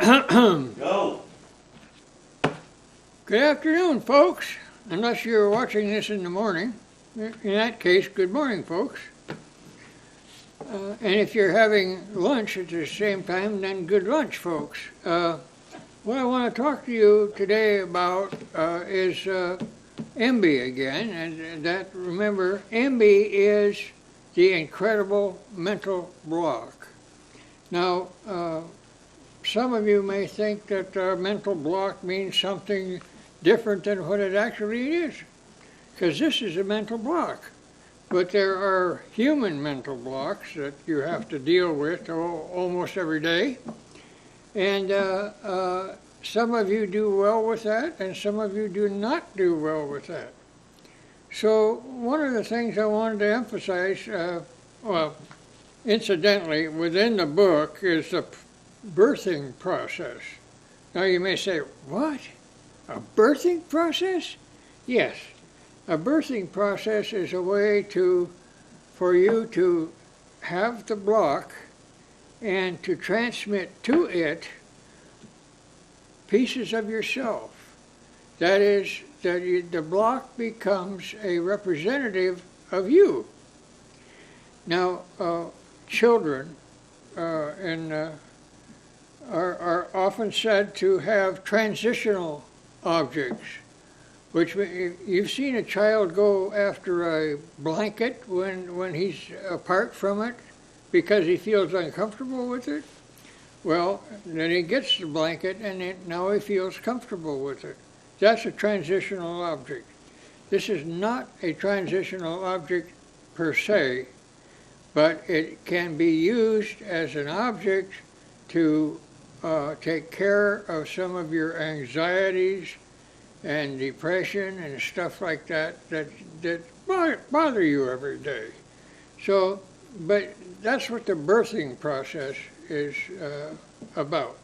Go. Good afternoon, folks. Unless you're watching this in the morning. In that case, good morning, folks. And if you're having lunch at the same time, then good lunch, folks. What I want to talk to you today about is Embie again. And that, remember, Embie is the incredible mental block. Now, some of you may think that mental block means something different than what it actually is, because this is a mental block. But there are human mental blocks that you have to deal with almost every day. And some of you do well with that, and some of you do not do well with that. So one of the things I wanted to emphasize, well, incidentally, within the book is the birthing process. Now you may say, what? A birthing process? Yes. A birthing process is a way for you to have the block and to transmit to it pieces of yourself. That is, the block becomes a representative of you. Now, children are often said to have transitional objects, which you've seen a child go after a blanket when he's apart from it because he feels uncomfortable with it. Well, then he gets the blanket and now he feels comfortable with it. That's a transitional object. This is not a transitional object per se, but it can be used as an object to take care of some of your anxieties and depression and stuff like that bother you every day. So, but that's what the birthing process is about.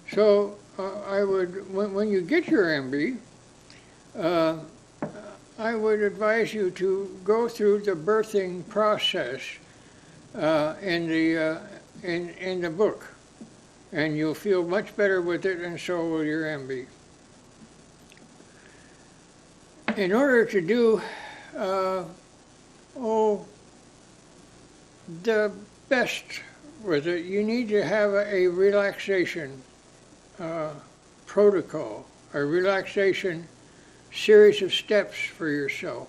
So I would, when you get your Embie, I would advise you to go through the birthing process in the book, and you'll feel much better with it, and so will your Embie. In order to do the best with it, you need to have a relaxation protocol, a relaxation series of steps for yourself.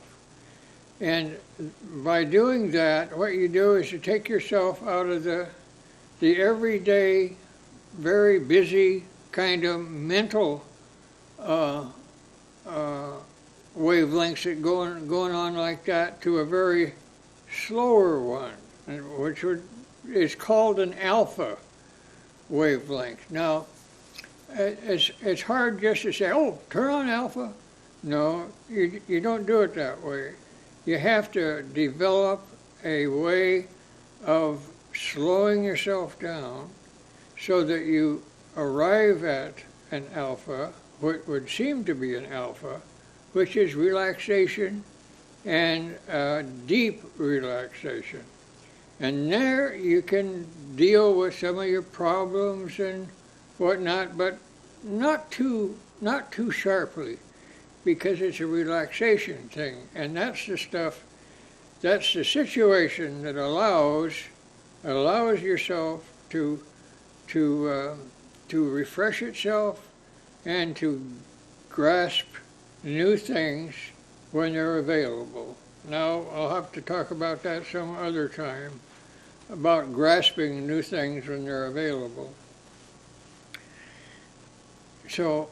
And by doing that, what you do is you take yourself out of the everyday, very busy kind of mental wavelengths that going on like that to a very slower one, which is called an alpha wavelength. Now, it's hard just to say, oh, turn on alpha. No, you don't do it that way. You have to develop a way of slowing yourself down so that you arrive at an alpha, what would seem to be an alpha, which is relaxation and deep relaxation. And there you can deal with some of your problems and whatnot, but not too sharply, because it's a relaxation thing. And that's the stuff, that's the situation that allows yourself to refresh itself and to grasp new things when they're available. Now, I'll have to talk about that some other time, about grasping new things when they're available. So,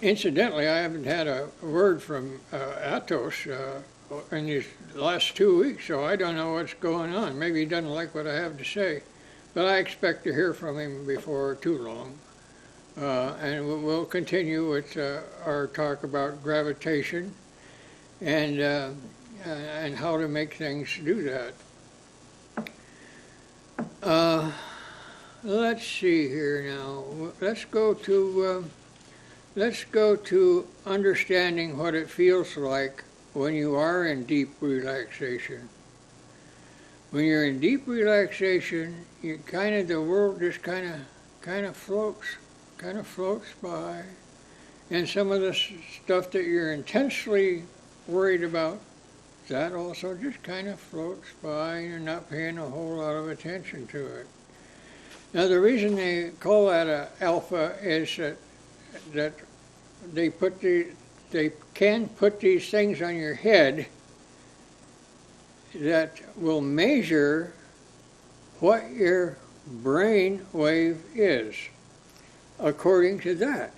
incidentally, I haven't had a word from Atos in these last 2 weeks, so I don't know what's going on. Maybe he doesn't like what I have to say, but I expect to hear from him before too long. And we'll continue with our talk about gravitation and how to make things do that. Let's see here now. Let's go to understanding what it feels like when you are in deep relaxation. When you're in deep relaxation, the world just kind of kind of floats by. And some of the stuff that you're intensely worried about, that also just kind of floats by. You're not paying a whole lot of attention to it. Now, the reason they call that a alpha is that they can put these things on your head that will measure what your brain wave is according to that.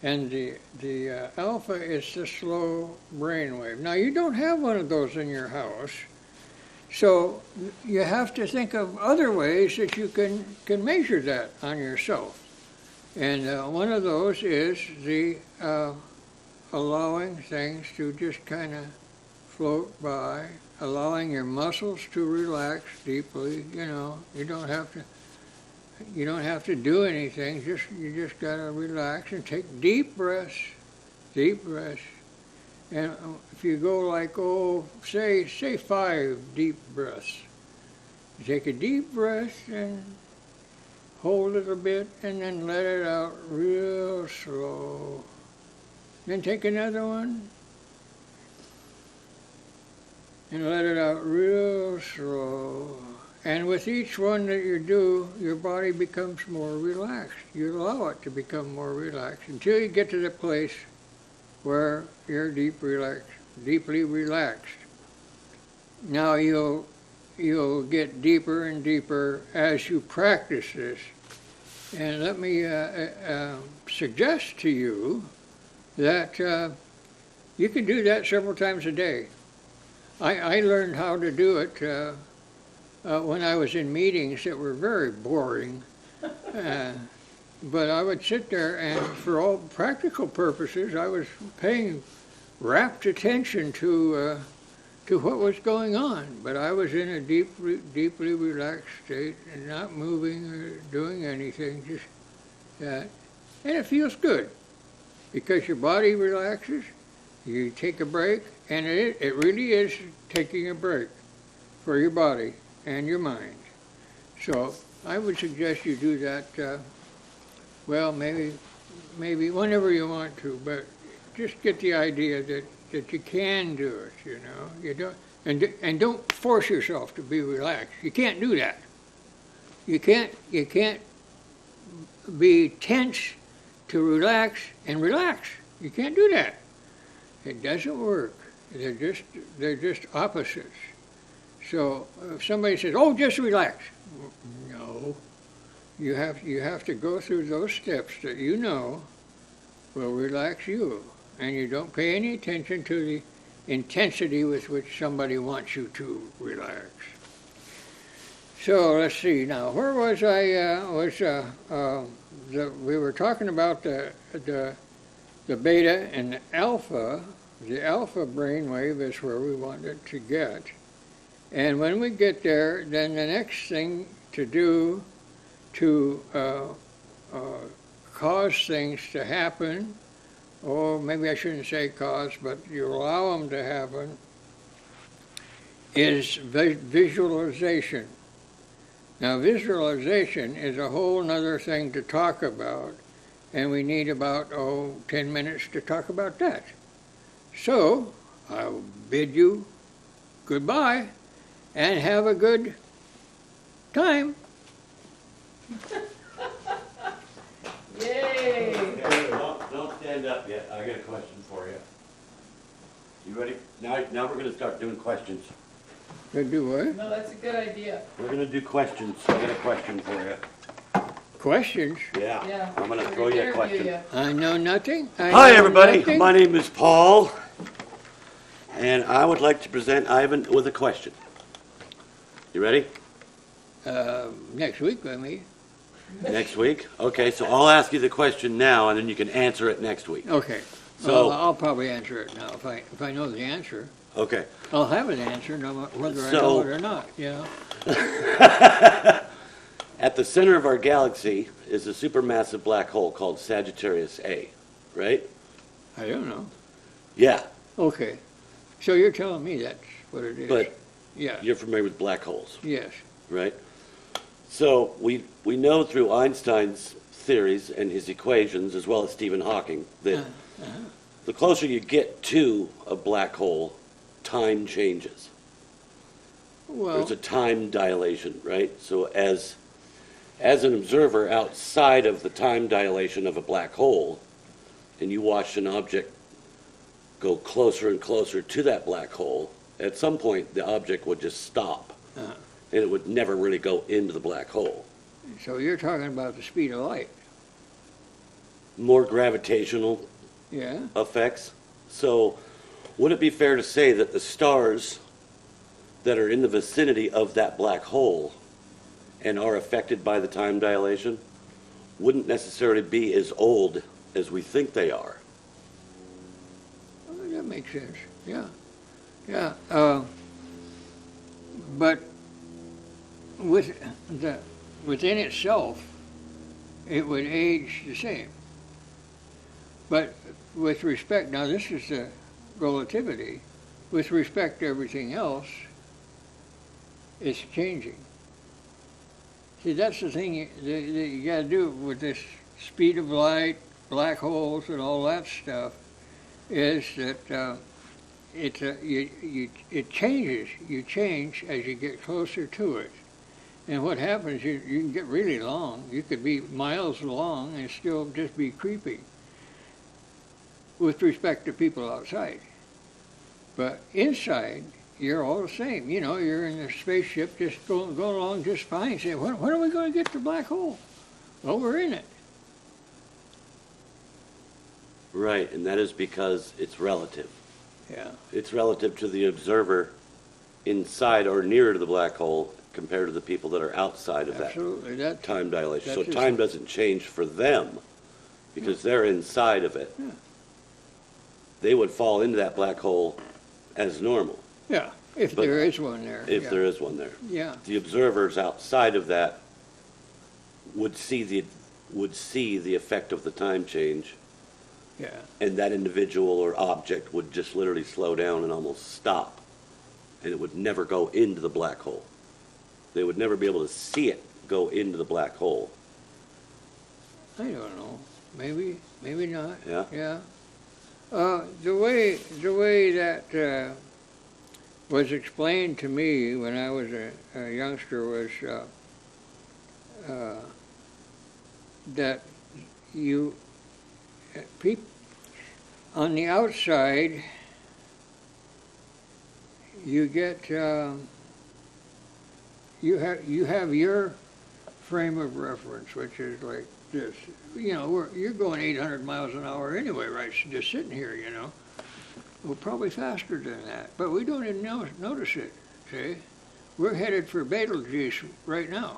And the alpha is the slow brain wave. Now, you don't have one of those in your house, so you have to think of other ways that you can measure that on yourself. And one of those is the allowing things to just kind of float by, allowing your muscles to relax deeply. You don't have to do anything. You just gotta relax and take deep breaths. And if you go like, say 5 deep breaths. You take a deep breath and hold it a bit and then let it out real slow. Then take another one and let it out real slow. And with each one that you do, your body becomes more relaxed. You allow it to become more relaxed until you get to the place where you're deeply relaxed. Now you'll get deeper and deeper as you practice this. And let me suggest to you that you can do that several times a day. I learned how to do it when I was in meetings that were very boring. But I would sit there, and for all practical purposes, I was paying rapt attention to what was going on. But I was in a deeply relaxed state and not moving or doing anything, just that. And it feels good because your body relaxes, you take a break, and it really is taking a break for your body and your mind. So I would suggest you do that, well, maybe whenever you want to, but just get the idea that you can do it, You don't, and don't force yourself to be relaxed. You can't do that. You can't be tense to relax and relax. You can't do that. It doesn't work. They're just opposites. So if somebody says, "Oh, just relax," no, you have to go through those steps that will relax you, and you don't pay any attention to the intensity with which somebody wants you to relax. So let's see now. Where was I? We were talking about the beta and the alpha. The alpha brainwave is where we wanted to get. And when we get there, then the next thing to do to cause things to happen, or maybe I shouldn't say cause, but you allow them to happen, is visualization. Now, visualization is a whole other thing to talk about, and we need about, 10 minutes to talk about that. So, I'll bid you goodbye and have a good time. Yay! Okay, don't stand up yet. I got a question for you. You ready? Now we're going to start doing questions. To do what? No, that's a good idea. We're going to do questions. I got a question for you. Questions? Yeah. I'm going to throw you a question. You. I know nothing. Hi, everybody. Nothing. My name is Paul, and I would like to present Ivan with a question. You ready? Next week, I mean. Next week? Okay, so I'll ask you the question now, and then you can answer it next week. Okay. So well, I'll probably answer it now if I know the answer. Okay. I'll have an answer, whether I know it or not. At the center of our galaxy is a supermassive black hole called Sagittarius A, right? I don't know. Yeah. Okay. So you're telling me that's what it is. But yeah. You're familiar with black holes, Yes. right? So we know through Einstein's theories and his equations, as well as Stephen Hawking, that the closer you get to a black hole, time changes. Well, There's a time dilation, right? So as an observer outside of the time dilation of a black hole, and you watched an object go closer and closer to that black hole, at some point the object would just stop, and it would never really go into the black hole. so you're talking about the speed of light. More gravitational Yeah. effects. So would it be fair to say that the stars that are in the vicinity of that black hole and are affected by the time dilation wouldn't necessarily be as old as we think they are? Oh, that makes sense. Yeah. Yeah. But within itself, it would age the same. But with respect, now this is the relativity, with respect to everything else, it's changing. See, that's the thing that you got to do with this speed of light, black holes, and all that stuff, is that it changes. You change as you get closer to it. And what happens, you can get really long. You could be miles long and still just be creepy with respect to people outside. But inside, you're all the same. You know, you're in the spaceship just going along just fine. Say, when are we going to get to the black hole? Well, we're in it. Right, and that is because it's relative. Yeah. It's relative to the observer inside or near to the black hole compared to the people that are outside of Absolutely. that time dilation. So that's time doesn't change for them because they're inside of it. Yeah. They would fall into that black hole as normal. Yeah, if But there is one there. if yeah. there is one there. Yeah. The observers outside of that would see the effect of the time change, Yeah. and that individual or object would just literally slow down and almost stop, and it would never go into the black hole. They would never be able to see it go into the black hole. I don't know. Maybe not. Yeah? Yeah. The way that was explained to me when I was a youngster was that you on the outside you get you have your frame of reference, which is like this. You know, you're going 800 miles an hour anyway, right? Just sitting here, you know. Well, probably faster than that, but we don't even notice it. See, we're headed for Betelgeuse right now,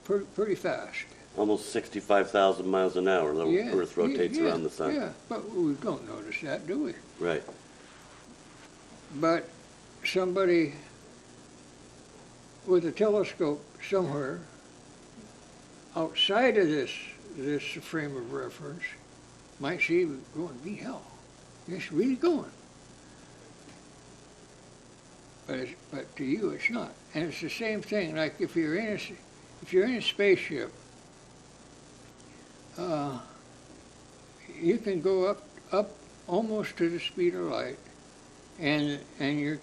pretty fast. Almost 65,000 miles an hour, the Earth rotates around the sun. Yeah, but we don't notice that, do we? Right. But somebody with a telescope somewhere outside of this frame of reference might see going, be hell, it's really going. But to you, it's not. And it's the same thing. Like if you're in a spaceship, you can go up almost to the speed of light, and they're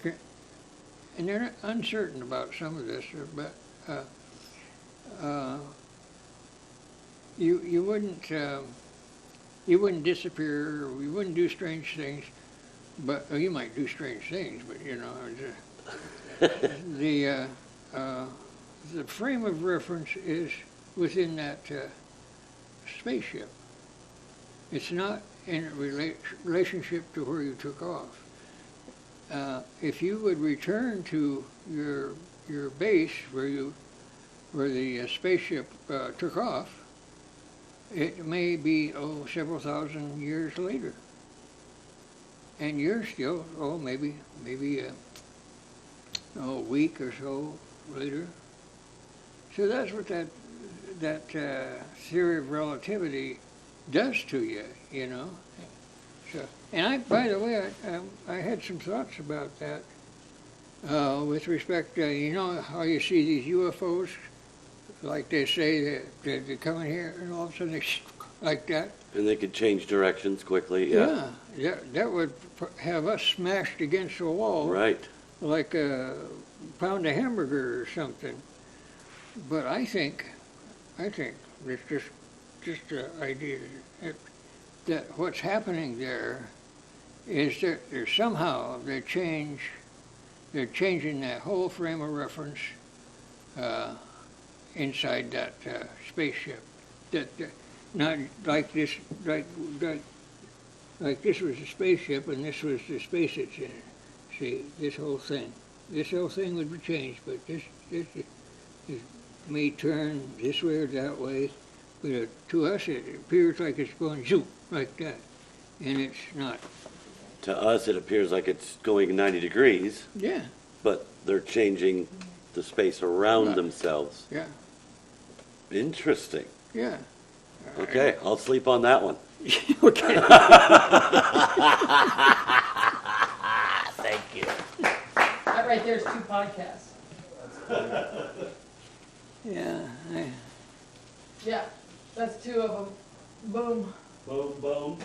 uncertain about some of this, but you wouldn't disappear, or you wouldn't do strange things, but you might do strange things, but you know, the frame of reference is within that spaceship. It's not in a relationship to where you took off. If you would return to your base where the spaceship took off, it may be several thousand years later, and you're still maybe a week or so later. So that's what that theory of relativity does to you, you know. So, and by the way, I had some thoughts about that with respect to, you know how you see these UFOs, like they say that they come in here and all of a sudden they like that. And they could change directions quickly, yeah. That would have us smashed against the wall. Right. Like a pound of hamburger or something. But I think it's just an idea that what's happening there is that somehow they're changing that whole frame of reference inside that spaceship. That not like this, like this was a spaceship and this was the space it's in. See, this whole thing would be changed, but this may turn this way or that way. But to us, it appears like it's going zoom like that, and it's not. To us, it appears like it's going 90 degrees, Yeah, but they're changing the space around Right. themselves. yeah, Interesting. yeah. Okay, I'll sleep on that one. Okay. Thank you. That right there is 2 podcasts. Yeah. Yeah, that's 2 of them. Boom. Boom, boom.